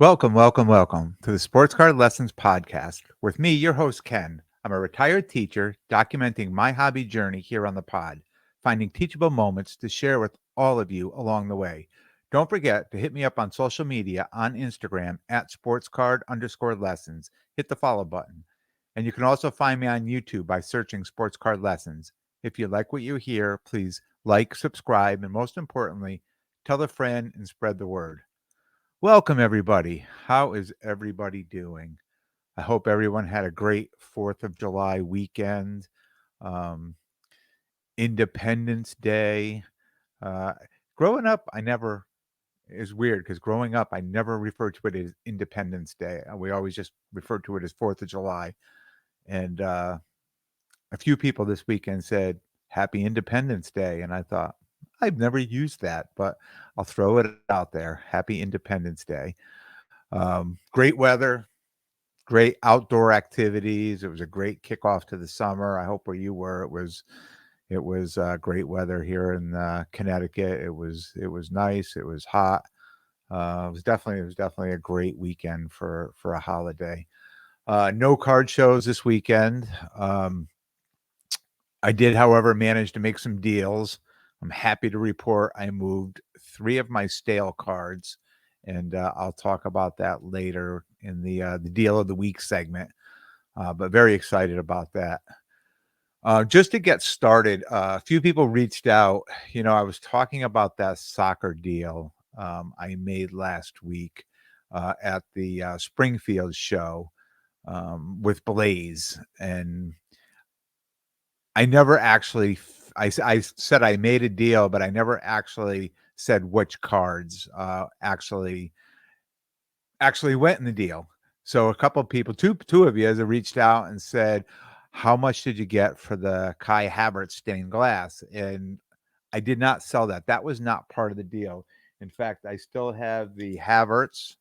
Welcome to the Sports Card Lessons Podcast with me, your host, Ken. I'm a retired teacher documenting my hobby journey here on the pod, finding teachable moments to share with all of you along the way. Don't forget to hit me up on social media on Instagram at sportscard_lessons. Hit the follow button. And you can also find me on YouTube by searching Sports Card Lessons. If you like what you hear, please like, subscribe, and most importantly, tell a friend and spread the word. Welcome, everybody. How is everybody doing? I hope everyone had a great 4th of July weekend. Um, Independence Day. Uh, Growing up, it's weird because growing up, I never referred to it as Independence Day. We always just referred to it as 4th of July. And a few people this weekend said, Happy Independence Day. And I thought, I've never used that, but I'll throw it out there. Happy Independence Day. Great weather, great outdoor activities. It was a great kickoff to the summer. I hope where you were, it was great weather here in Connecticut. It was nice. It was hot. It was definitely a great weekend for a holiday. No card shows this weekend. I did, however, manage to make some deals. I'm happy to report I moved 3 of my stale cards, and I'll talk about that later in the deal of the week segment. But very excited about that. Just to get started, a few people reached out. I was talking about that soccer deal I made last week at the Springfield show with Blaze, and I never actually I said I made a deal, but I never actually said which cards actually went in the deal. So a couple of people, two of you, have reached out and said, "How much did you get for the Kai Havertz stained glass?" And I did not sell that. That was not part of the deal. In fact, I still have the Havertz,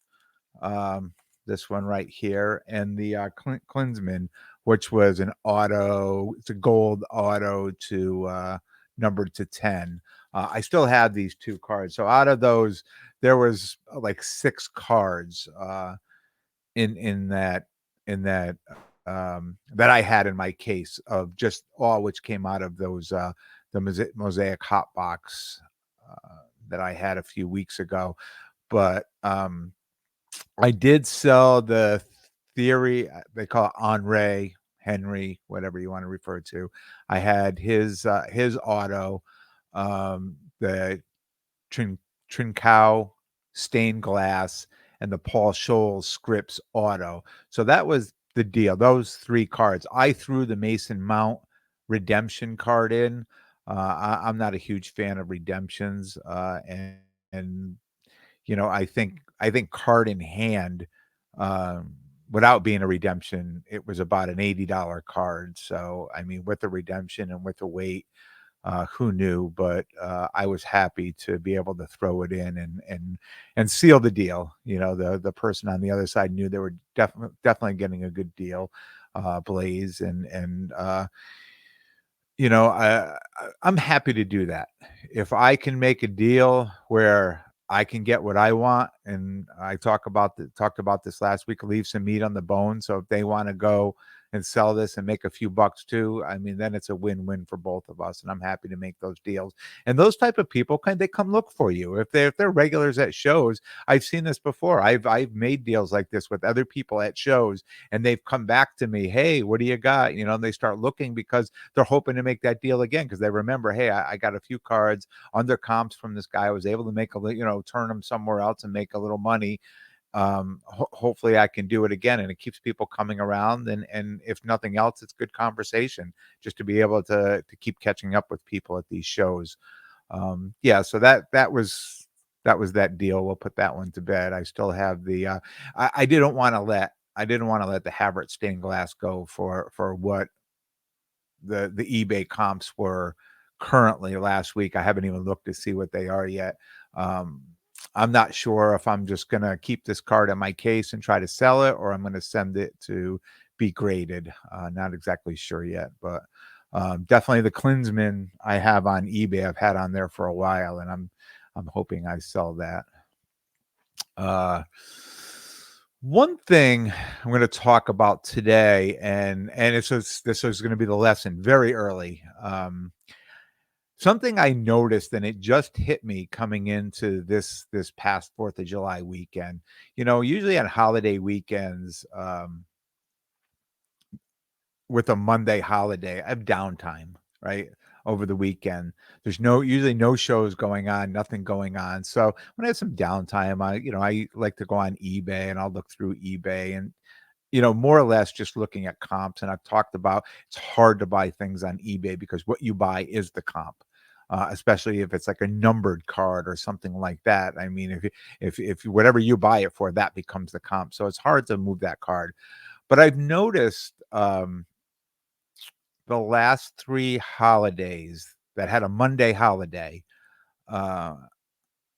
um, this one right here, and the Klinsmann, which was an auto. It's a gold auto to numbered to 10. I still have these 2 cards. So out of those, there was like 6 cards in that that I had in my case, of just all which came out of those the Mosaic Hot Box that I had a few weeks ago. But I did sell the Theory, they call it Henry, Henry, whatever you want to refer to. I had his auto, the Trincao stained glass, and the Paul Scholes Scripps auto. So that was the deal. Those 3 cards. I threw the Mason Mount redemption card in. I'm not a huge fan of redemptions, and I think card in hand, um, without being a redemption, it was about an $80 card. So I mean, with the redemption and with the weight, who knew? But I was happy to be able to throw it in and seal the deal. The person on the other side knew they were definitely getting a good deal, Blaze, and I'm happy to do that. If I can make a deal where I can get what I want, and I talked about this last week, leave some meat on the bone. So if they want to go and sell this and make a few bucks too, I mean, then it's a win-win for both of us, and I'm happy to make those deals. And those type of people they come look for you if they're regulars at shows. I've seen this before. I've made deals like this with other people at shows, and they've come back to me, "Hey, what do you got?" And they start looking because they're hoping to make that deal again, because they remember, "Hey, I got a few cards under comps from this guy. I was able to make turn them somewhere else and make a little money. Hopefully I can do it again." And it keeps people coming around, and if nothing else, it's good conversation just to be able to keep catching up with people at these shows. Yeah, so that was that deal. We'll put that one to bed. I still have the I didn't want to let the Havertz stained glass go for what the eBay comps were currently last week. I haven't even looked to see what they are yet. Um, I'm not sure if I'm just gonna keep this card in my case and try to sell it, or I'm gonna send it to be graded. Not exactly sure yet, but definitely the Klinsmann I have on eBay. I've had on there for a while, and I'm hoping I sell that. Uh, One thing I'm going to talk about today, and this is going to be the lesson very early. Something I noticed, and it just hit me coming into this past Fourth of July weekend. Usually on holiday weekends, with a Monday holiday, I have downtime, right, over the weekend. There's usually no shows going on, nothing going on. So when I have some downtime, I like to go on eBay and I'll look through eBay and more or less just looking at comps. And I've talked about it's hard to buy things on eBay because what you buy is the comp. Especially if it's like a numbered card or something like that. I mean, if whatever you buy it for, that becomes the comp. So it's hard to move that card. But I've noticed the last 3 holidays that had a Monday holiday, uh,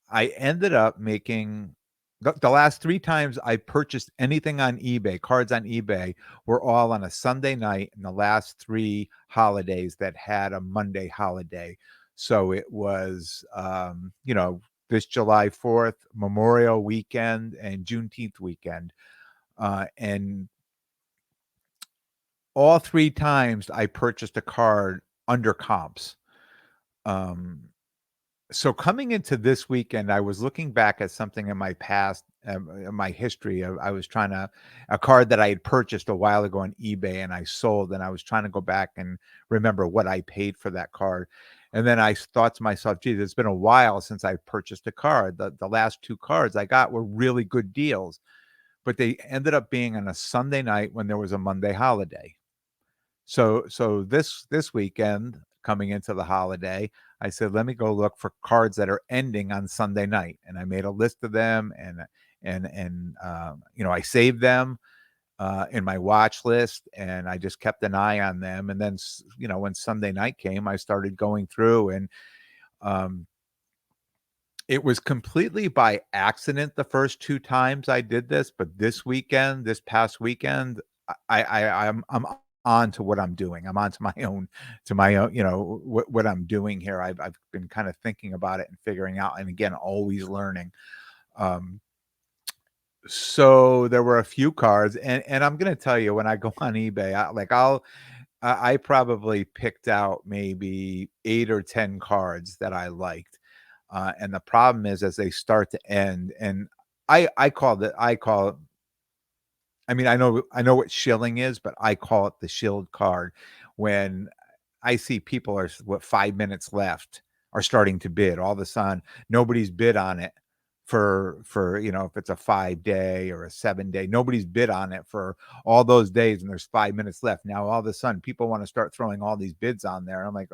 I ended up making the last 3 times I purchased anything on eBay, cards on eBay, were all on a Sunday night in the last 3 holidays that had a Monday holiday. So it was, this July 4th, Memorial Weekend, and Juneteenth weekend, and all 3 times I purchased a card under comps. Um, so coming into this weekend, I was looking back at something in my past, in my history. I was trying to a card that I had purchased a while ago on eBay and I sold, and I was trying to go back and remember what I paid for that card. And then I thought to myself, geez, it's been a while since I purchased a card. The last 2 cards I got were really good deals, but they ended up being on a Sunday night when there was a Monday holiday. So this weekend, coming into the holiday, I said, "Let me go look for cards that are ending on Sunday night," and I made a list of them, and I saved them, in my watch list, and I just kept an eye on them, and then when Sunday night came, I started going through, and, um, it was completely by accident the first 2 times I did this, but this past weekend, I'm on to what I'm doing. I'm on to my own, what I'm doing here. I've been kind of thinking about it and figuring out, and again, always learning. Um, so there were a few cards, and I'm gonna tell you when I go on eBay, I probably picked out maybe 8 or 10 cards that I liked. And the problem is as they start to end, and I call it, I mean, I know what shilling is, but I call it the shilled card. When I see people are 5 minutes left are starting to bid. All of a sudden, nobody's bid on it for if it's a 5-day or a 7-day, nobody's bid on it for all those days, and there's 5 minutes left. Now all of a sudden, people wanna start throwing all these bids on there. I'm like,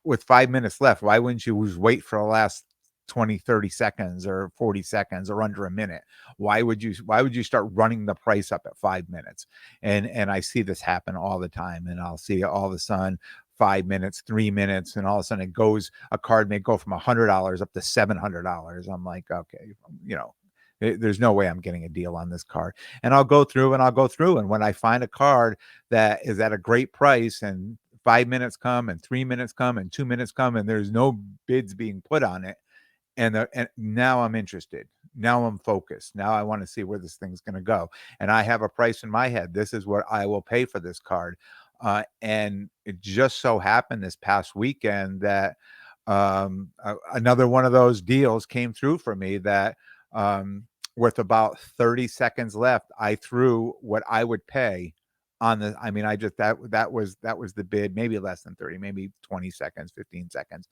with 5 minutes left, why wouldn't you just wait for the last 20, 30 seconds or 40 seconds or under a minute? Why would you start running the price up at 5 minutes? And I see this happen all the time, and I'll see all of a sudden 5 minutes, 3 minutes, and all of a sudden a card may go from $100 up to $700. I'm like, "Okay, there's no way I'm getting a deal on this card." And I'll go through, and when I find a card that is at a great price and 5 minutes come and 3 minutes come and 2 minutes come and there's no bids being put on it, and now I'm interested. Now I'm focused. Now I wanna see where this thing's gonna go, and I have a price in my head. This is what I will pay for this card, and it just so happened this past weekend that, another one of those deals came through for me that, um, with about 30 seconds left, I threw what I would pay on the I mean, I just that was the bid, maybe less than 30, maybe 20 seconds, 15 seconds.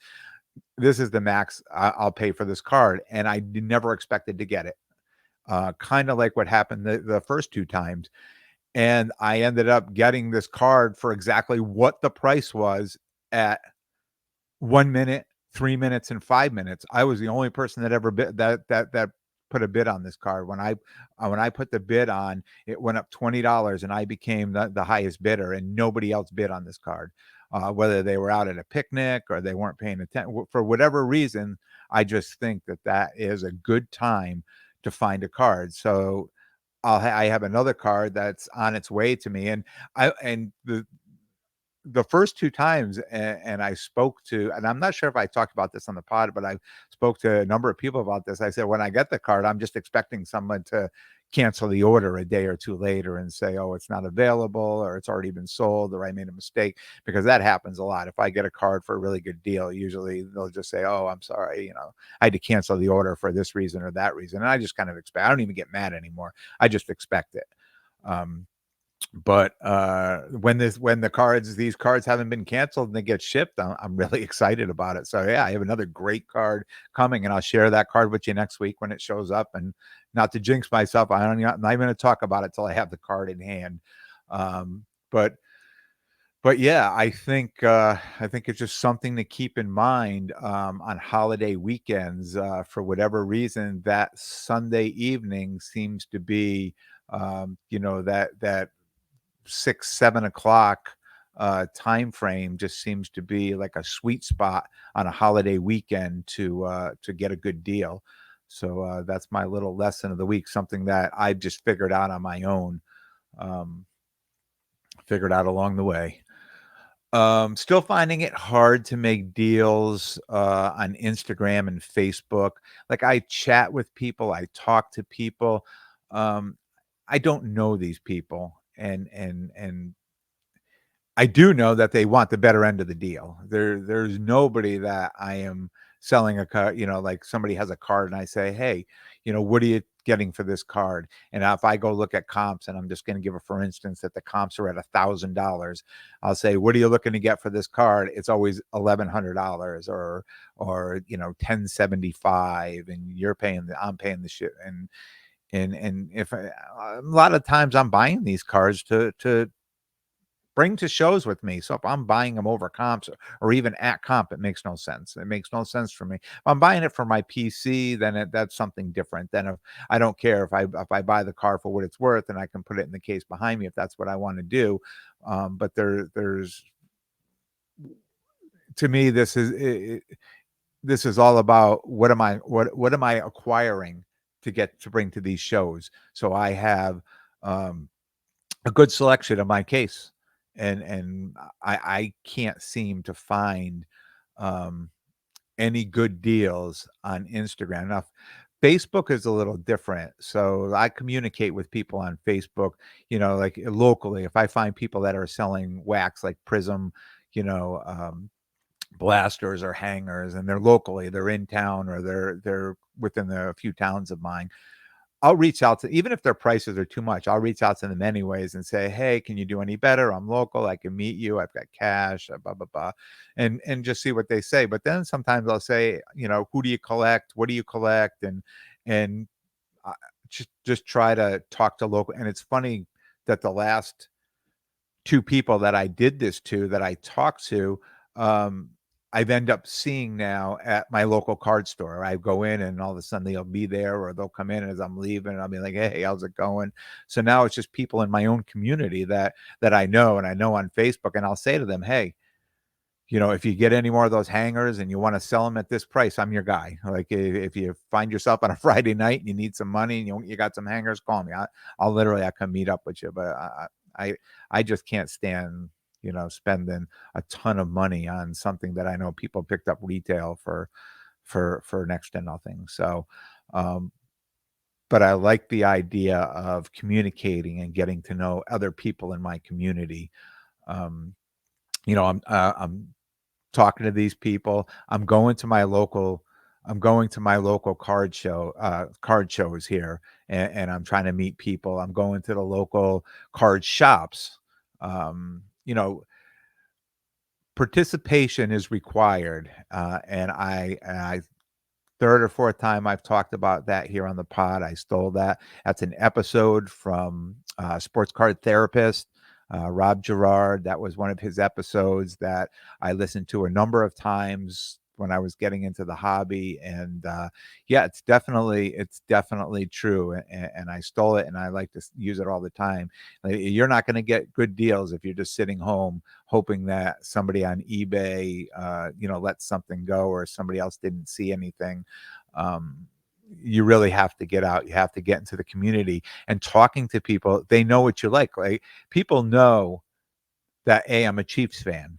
This is the max I'll pay for this card, and I never expected to get it. Kinda like what happened the first 2 times, and I ended up getting this card for exactly what the price was at 1 minute, 3 minutes, and 5 minutes. I was the only person that ever bid that put a bid on this card. When I put the bid on, it went up $20 and I became the highest bidder, and nobody else bid on this card. Whether they were out at a picnic or they weren't paying attention, for whatever reason, I just think that is a good time to find a card. So I have another card that's on its way to me, and I and the first 2 times, and I spoke to, and I'm not sure if I talked about this on the pod, but I spoke to a number of people about this. I said, "When I get the card, I'm just expecting someone to cancel the order a day or two later and say, oh, it's not available, or it's already been sold, or I made a mistake, because that happens a lot. If I get a card for a really good deal, usually they'll just say, oh, I'm sorry, I had to cancel the order for this reason or that reason. And I just kind of expect, I don't even get mad anymore. I just expect it. Um, but when these cards haven't been canceled and they get shipped, I'm really excited about it. So yeah, I have another great card coming, and I'll share that card with you next week when it shows up. And not to jinx myself, I'm not even going to talk about it till I have the card in hand. Um, but yeah, I think it's just something to keep in mind on holiday weekends. For whatever reason, that Sunday evening seems to be that 6, 7 o'clock time frame just seems to be like a sweet spot on a holiday weekend to get a good deal. So that's my little lesson of the week, something that I just figured out on my own, um, figured out along the way. Still finding it hard to make deals on Instagram and Facebook. Like, I chat with people, I talk to people. Um, I don't know these people, and I do know that they want the better end of the deal. There's nobody that I am selling a card, like somebody has a card and I say, "Hey, what are you getting for this card?" And if I go look at comps, and I'm just going to give it for instance that the comps are at $1,000, I'll say, "What are you looking to get for this card?" It's always $1,100 or 1075, and I'm paying the shit. And if a lot of times I'm buying these cards to bring to shows with me. So if I'm buying them over comps or even at comp, it makes no sense. It makes no sense for me. If I'm buying it for my PC, then that's something different. Then if I don't care if I buy the car for what it's worth, and I can put it in the case behind me if that's what I want to do. But there's to me this is all about what am I acquiring to get to bring to these shows. So I have um, a good selection of my case, and I can't seem to find um, any good deals on Instagram. Now, Facebook is a little different. So I communicate with people on Facebook, like locally. If I find people that are selling wax like Prism, you know, um, blasters or hangers, and they're locally, they're in town, or they're within a few towns of mine, I'll reach out to, even if their prices are too much, I'll reach out to them anyways and say, "Hey, can you do any better? I'm local. I can meet you. I've got cash, blah, blah, blah," and just see what they say. But then sometimes I'll say, "Who do you collect? What do you collect?" And I just try to talk to local. And it's funny that the last 2 people that I did this to, that I talked to, um, I've end up seeing now at my local card store. I go in and all of a sudden they'll be there, or they'll come in as I'm leaving, and I'll be like, "Hey, how's it going?" So now it's just people in my own community that I know, and I know on Facebook, and I'll say to them, "Hey, if you get any more of those hangers and you want to sell them at this price, I'm your guy. Like, if you find yourself on a Friday night and you need some money and you got some hangers, call me. I come meet up with you." But I I just can't stand spending a ton of money on something that I know people picked up retail for next to nothing. So, um, but I like the idea of communicating and getting to know other people in my community. Um, I'm talking to these people. I'm going to my local card shows here, and I'm trying to meet people. I'm going to the local card shops. Um, you know, Participation is required, and I third or fourth time I've talked about that here on the pod. I stole that. That's an episode from Sports Card Therapist, Rob Gerard. That was one of his episodes that I listened to a number of times when I was getting into the hobby. And yeah, it's definitely true. And I stole it, and I like to use it all the time. Like, you're not going to get good deals if you're just sitting home hoping that somebody on eBay, lets something go, or somebody else didn't see anything. Um, you really have to get out. You have to get into the community and talking to people. They know what you like. Like, people know that A, I'm a Chiefs fan,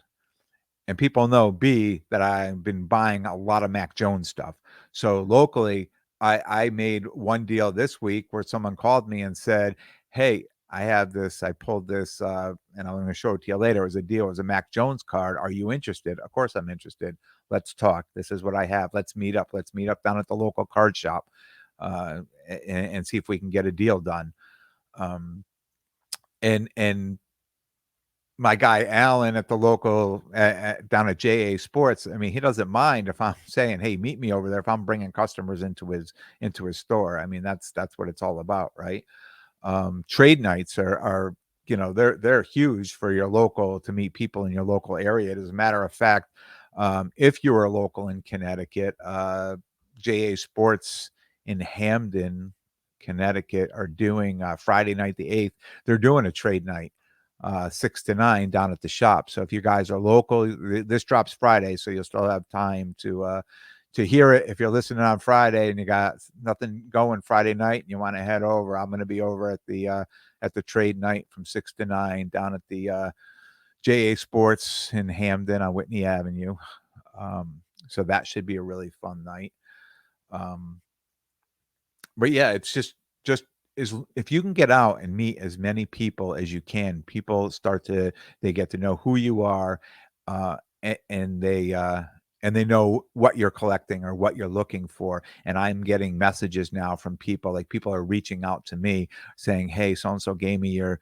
and people know B, that I've been buying a lot of Mac Jones stuff. So locally, I made one deal this week where someone called me and said, "Hey, I have this. I pulled this, and I'm going to show it to you later. It was a deal. It was a Mac Jones card. Are you interested?" Of course, I'm interested. Let's talk. This is what I have. Let's meet up. Let's meet up down at the local card shop, and see if we can get a deal done. Um, and my guy Alan at the local down at JA Sports, I mean, he doesn't mind if I'm saying, "Hey, meet me over there." If I'm bringing customers into his store, I mean, that's what it's all about, right? Trade nights are they're huge for your local to meet people in your local area. As a matter of fact, if you are local in Connecticut, JA Sports in Hamden, Connecticut, are doing Friday night the 8th. They're doing a trade night, 6 to 9 down at the shop. So if you guys are local, this drops Friday, so you'll still have time to hear it. If you're listening on Friday and you got nothing going Friday night and you want to head over, I'm going to be over at the trade night from 6 to 9 down at the JA Sports in Hamden on Whitney Avenue. So that should be a really fun night. But yeah, it's just is if you can get out and meet as many people as you can, people they get to know who you are, and they know what you're collecting or what you're looking for. And I'm getting messages now from people, like people are reaching out to me saying, "Hey, so and so gave me your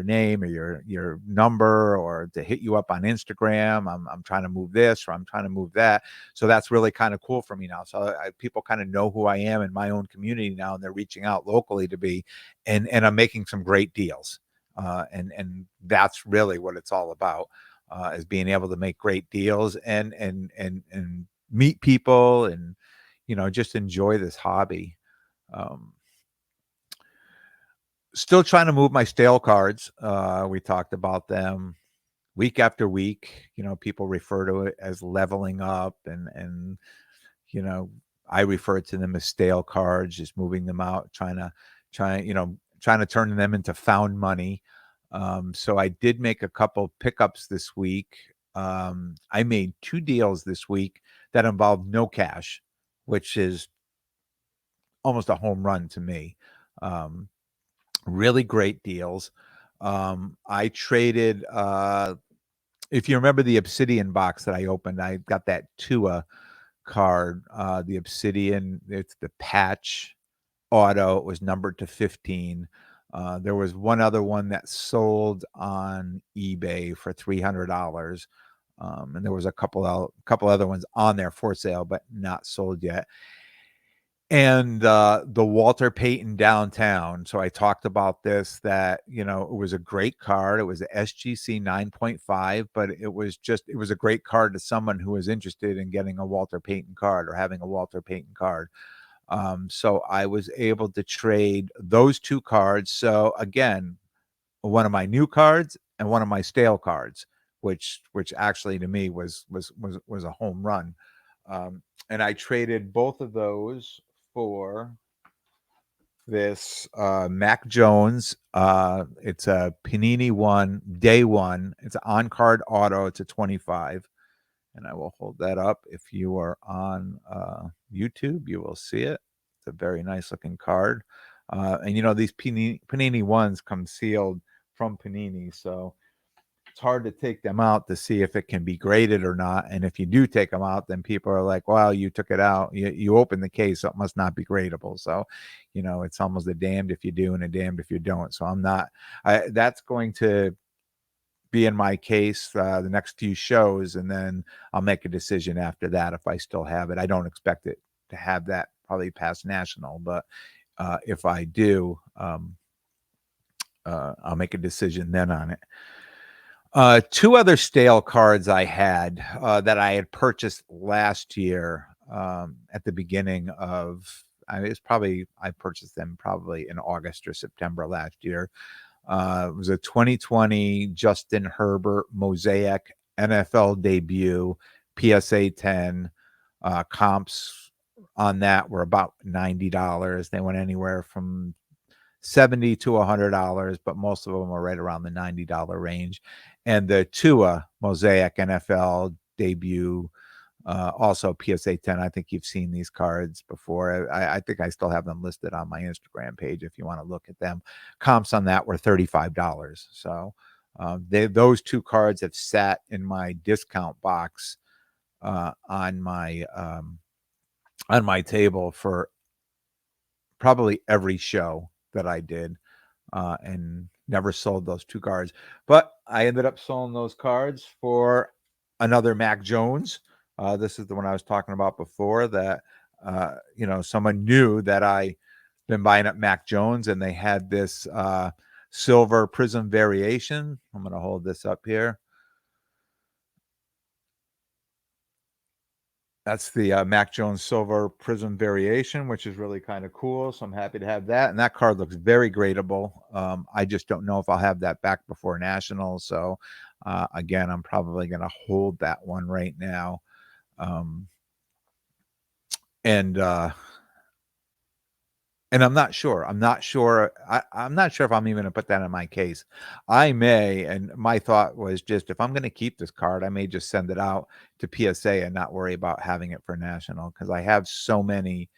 name or your number, or to hit you up on Instagram. I'm trying to move this, or I'm trying to move that." So that's really kind of cool for me now. So people kind of know who I am in my own community now, and they're reaching out locally to me, and I'm making some great deals. And that's really what it's all about, is being able to make great deals and meet people and just enjoy this hobby. Um, Still trying to move my stale cards. We talked about them week after week. People refer to it as leveling up, and you know, I refer to them as stale cards, just moving them out, trying to turn them into found money. So I did make a couple pickups this week. I made 2 deals this week that involved no cash, which is almost a home run to me. Um, Really great deals. I traded, if you remember the Obsidian box that I opened, I got that Tua card, the Obsidian. It's the patch auto. It was numbered to 15. There was one other one that sold on eBay for $300. And there was a couple other ones on there for sale, but not sold yet. And the Walter Payton downtown. So I talked about this, that it was a great card. It was a SGC 9.5, but it was a great card to someone who was interested in getting a Walter Payton card or having a Walter Payton card. So I was able to trade those 2 cards. So again, one of my new cards and one of my stale cards, which actually to me was a home run. And I traded both of those for this Mac Jones. It's a Panini one, day one. It's an on-card auto. It's a 25. And I will hold that up. If you are on YouTube, you will see it. It's a very nice looking card. And these Panini ones come sealed from Panini, so it's hard to take them out to see if it can be graded or not. And if you do take them out, then people are like, "Well, you took it out. You opened the case, so it must not be gradable." So, it's almost a damned if you do and a damned if you don't. So I'm not. That's going to be in my case the next few shows, and then I'll make a decision after that if I still have it. I don't expect it to have that probably past national, but if I do, I'll make a decision then on it. 2 other stale cards I had that I had purchased last year, at the beginning of. I purchased them probably in August or September last year. It was a 2020 Justin Herbert Mosaic NFL debut, PSA 10. Comps on that were about $90. They went anywhere from $70 to $100, but most of them were right around the $90 range. And the Tua Mosaic NFL debut Also PSA 10. I think you've seen these cards before. I think I still have them listed on my Instagram page if you want to look at them. Comps on that were $35. So those two cards have sat in my discount box on my table for probably every show that I did, and never sold those two cards. But I ended up selling those cards for another Mac Jones. This is the one I was talking about before that, someone knew that I been buying up Mac Jones, and they had this silver prism variation. I'm going to hold this up here. That's the Mac Jones Silver Prism Variation, which is really kind of cool. So I'm happy to have that. And that card looks very gradable. I just don't know if I'll have that back before Nationals. So again, I'm probably going to hold that one right now. And I'm not sure. I'm not sure. I'm not sure if I'm even going to put that in my case. I may, and my thought was just if I'm going to keep this card, I may just send it out to PSA and not worry about having it for National because I have so many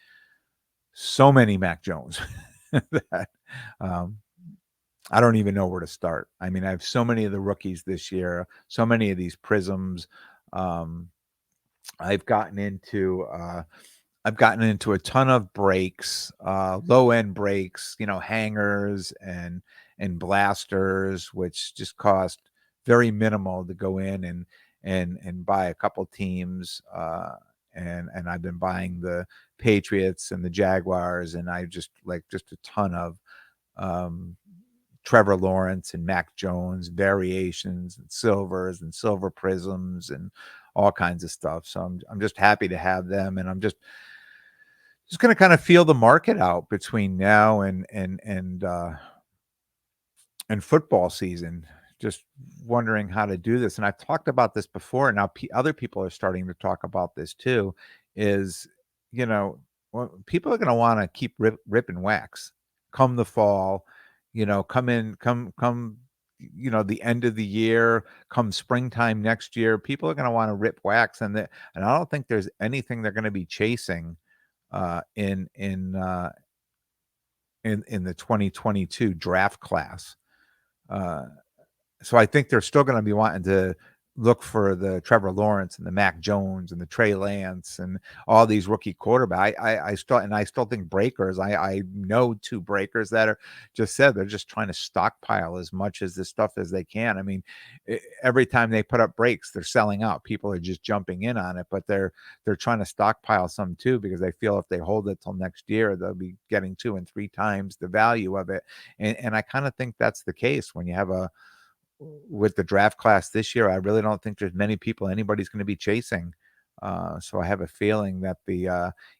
Mac Jones that I don't even know where to start. I mean, I have so many of the rookies this year, so many of these prisms. I've gotten into a ton of breaks, low end breaks, hangers and blasters, which just cost very minimal to go in and buy a couple teams. And I've been buying the Patriots and the Jaguars, and I just a ton of Trevor Lawrence and Mac Jones variations and silvers and silver prisms and all kinds of stuff. So I'm just happy to have them, and I'm just going to kind of feel the market out between now and football season. Just wondering how to do this, and I've talked about this before. And now other people are starting to talk about this too. Is people are going to want to keep rip and wax come the fall. Come the end of the year, come springtime next year. People are going to want to rip wax, and I don't think there's anything they're going to be chasing in the 2022 draft class. So I think they're still going to be wanting to look for the Trevor Lawrence and the Mac Jones and the Trey Lance and all these rookie quarterbacks. I still think breakers. I know two breakers that are just said they're just trying to stockpile as much as this stuff as they can. I mean, every time they put up breaks, they're selling out. People are just jumping in on it, but they're trying to stockpile some too because they feel if they hold it till next year, they'll be getting 2 and 3 times the value of it. And I kind of think that's the case when you have with the draft class this year. I really don't think there's many people anybody's going to be chasing. So I have a feeling that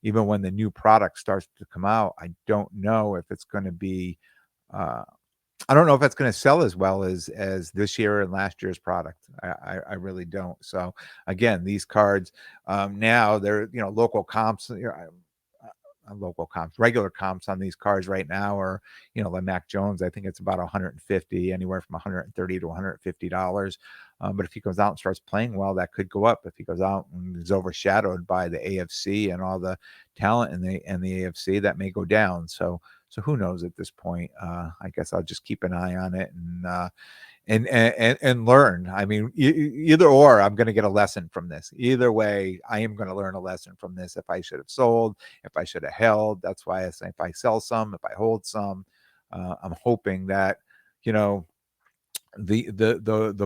even when the new product starts to come out, I don't know if it's going to be I don't know if it's going to sell as well as this year and last year's product. I really don't. So again, these cards now they're local comps. Local comps, regular comps on these cars right now are, like Mac Jones. I think it's about 150, anywhere from 130 to $150. But if he goes out and starts playing well, that could go up. If he goes out and is overshadowed by the AFC and all the talent in the AFC, that may go down. So who knows at this point? I guess I'll just keep an eye on it and learn. I mean, either or, I'm going to get a lesson from this. Either way, I am going to learn a lesson from this. If I should have sold, if I should have held. That's why I say if I sell some, if I hold some, I'm hoping that the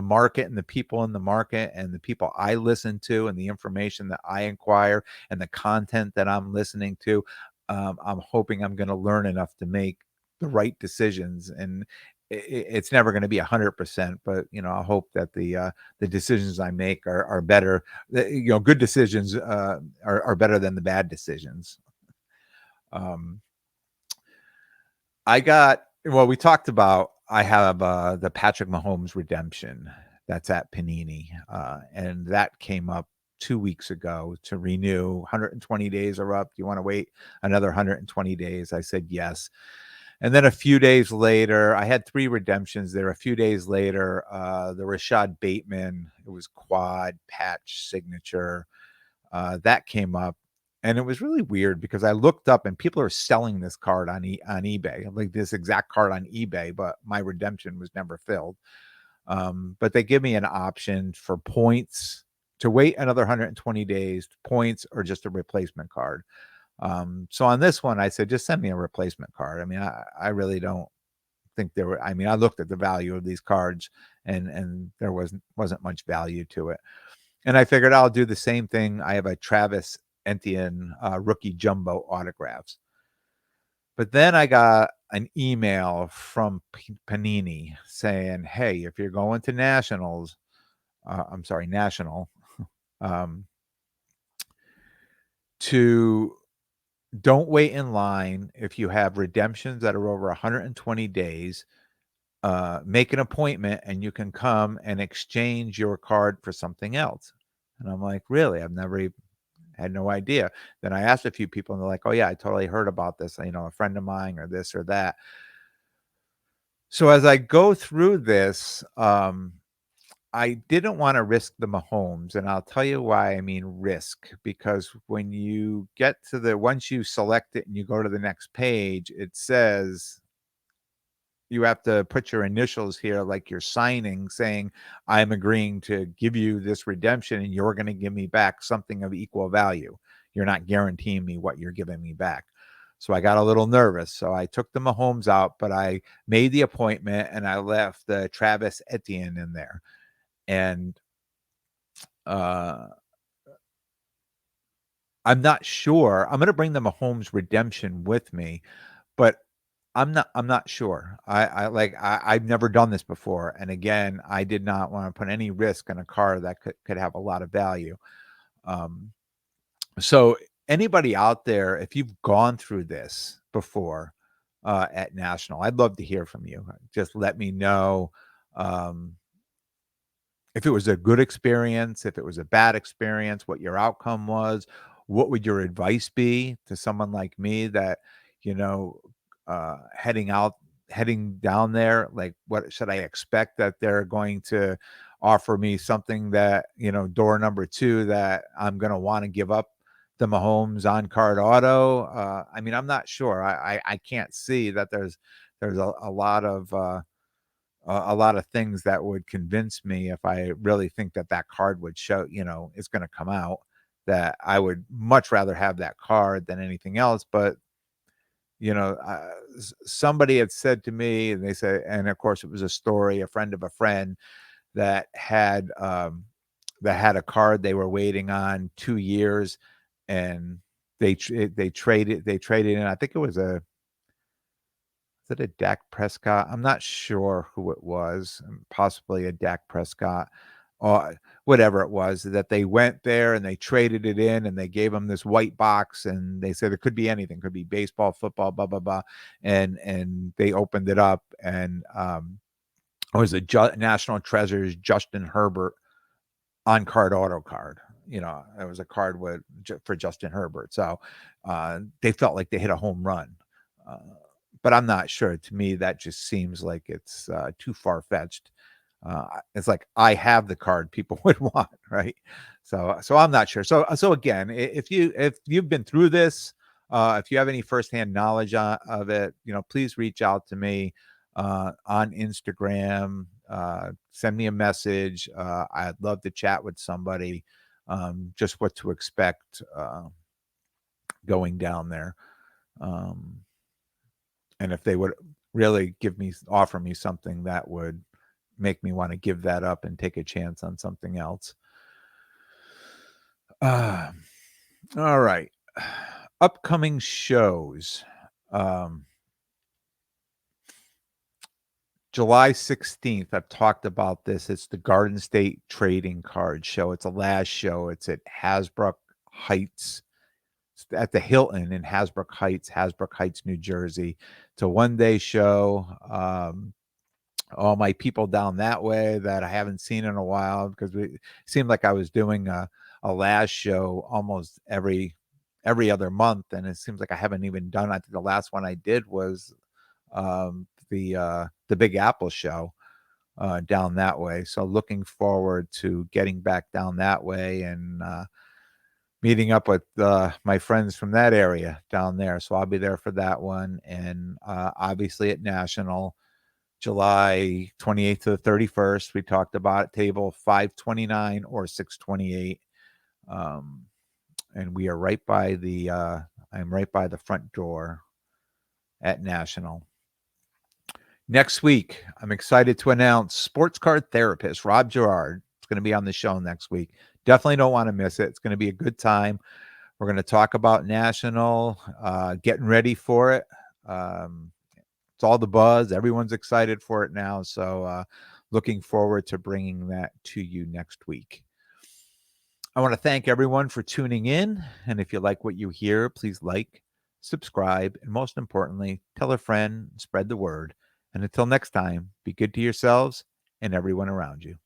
market and the people in the market and the people I listen to and the information that I inquire and the content that I'm listening to, I'm hoping I'm going to learn enough to make the right decisions. And it's never going to be 100%, but I hope that the decisions I make are better. Good decisions are better than the bad decisions. We talked about, I have the Patrick Mahomes redemption that's at Panini, and that came up 2 weeks ago to renew. 120 days are up. Do you want to wait another 120 days? I said yes. And then a few days later, I had 3 redemptions there. A few days later, the Rashad Bateman, it was quad patch signature. that came up, and it was really weird because I looked up and people are selling this card on on eBay, like this exact card on eBay, but my redemption was never filled. But they give me an option for points to wait another 120 days, points, or just a replacement card. So on this one, I said, just send me a replacement card. I mean, I really don't think there were. I mean, I looked at the value of these cards, and there wasn't much value to it. And I figured I'll do the same thing. I have a Travis Etienne rookie jumbo autographs. But then I got an email from Panini saying, "Hey, if you're going to Nationals, I'm sorry, National, um, to don't wait in line if you have redemptions that are over 120 days. Make an appointment and you can come and exchange your card for something else." And I'm like, really? I've never even had no idea. Then I asked a few people and they're like, oh yeah, I totally heard about this. You know, a friend of mine or this or that. So as I go through this, I didn't want to risk the Mahomes, and I'll tell you why I mean risk, because when you get to once you select it and you go to the next page, it says you have to put your initials here, like you're signing, saying, I'm agreeing to give you this redemption and you're going to give me back something of equal value. You're not guaranteeing me what you're giving me back. So I got a little nervous. So I took the Mahomes out, but I made the appointment and I left the Travis Etienne in there. And uh, I'm not sure. I'm going to bring the Mahomes redemption with me, but I'm not sure. I've never done this before. And again, I did not want to put any risk in a car that could have a lot of value. Um, so anybody out there, if you've gone through this before at National, I'd love to hear from you. Just let me know. Um, if it was a good experience, if it was a bad experience, what your outcome was, what would your advice be to someone like me that, you know, heading down there, like what should I expect that they're going to offer me something that, door number 2 that I'm going to want to give up the Mahomes on card auto. I mean, I'm not sure. I can't see that there's a lot of things that would convince me if I really think that that card would show, is going to come out, that I would much rather have that card than anything else. But, somebody had said to me, and they said, and of course it was a story, a friend of a friend that had a card they were waiting on 2 years, and they traded in. I think it was is it a Dak Prescott? I'm not sure who it was, possibly a Dak Prescott or whatever it was, that they went there and they traded it in and they gave him this white box and they said it could be anything, could be baseball, football, blah, blah, blah. And they opened it up and it was a National Treasures Justin Herbert on card auto card. It was a card for Justin Herbert. So they felt like they hit a home run. Uh, but I'm not sure. To me, that just seems like it's too far fetched. It's like I have the card people would want, right? So I'm not sure. So again, if you've been through this, if you have any firsthand knowledge of it, please reach out to me on Instagram. Send me a message. I'd love to chat with somebody. Just what to expect going down there. And if they would really offer me something that would make me want to give that up and take a chance on something else. All right. Upcoming shows. July 16th, I've talked about this. It's the Garden State Trading Card Show. It's a last show. It's at Hasbrook Heights, at the Hilton in Hasbrook Heights, New Jersey. It's a one-day show. All my people down that way that I haven't seen in a while, because it seemed like I was doing a last show almost every other month, and it seems like I haven't even done. I think the last one I did was the Big Apple show down that way. So looking forward to getting back down that way and meeting up with my friends from that area down there. So I'll be there for that one. And obviously at National, July 28th to the 31st, we talked about table 529 or 628. And we are right by the, I'm right by the front door at National. Next week, I'm excited to announce sports card therapist Rob Gerard is going to be on the show next week. Definitely don't want to miss it. It's going to be a good time. We're going to talk about National, getting ready for it. It's all the buzz. Everyone's excited for it now. So looking forward to bringing that to you next week. I want to thank everyone for tuning in. And if you like what you hear, please like, subscribe, and most importantly, tell a friend, spread the word. And until next time, be good to yourselves and everyone around you.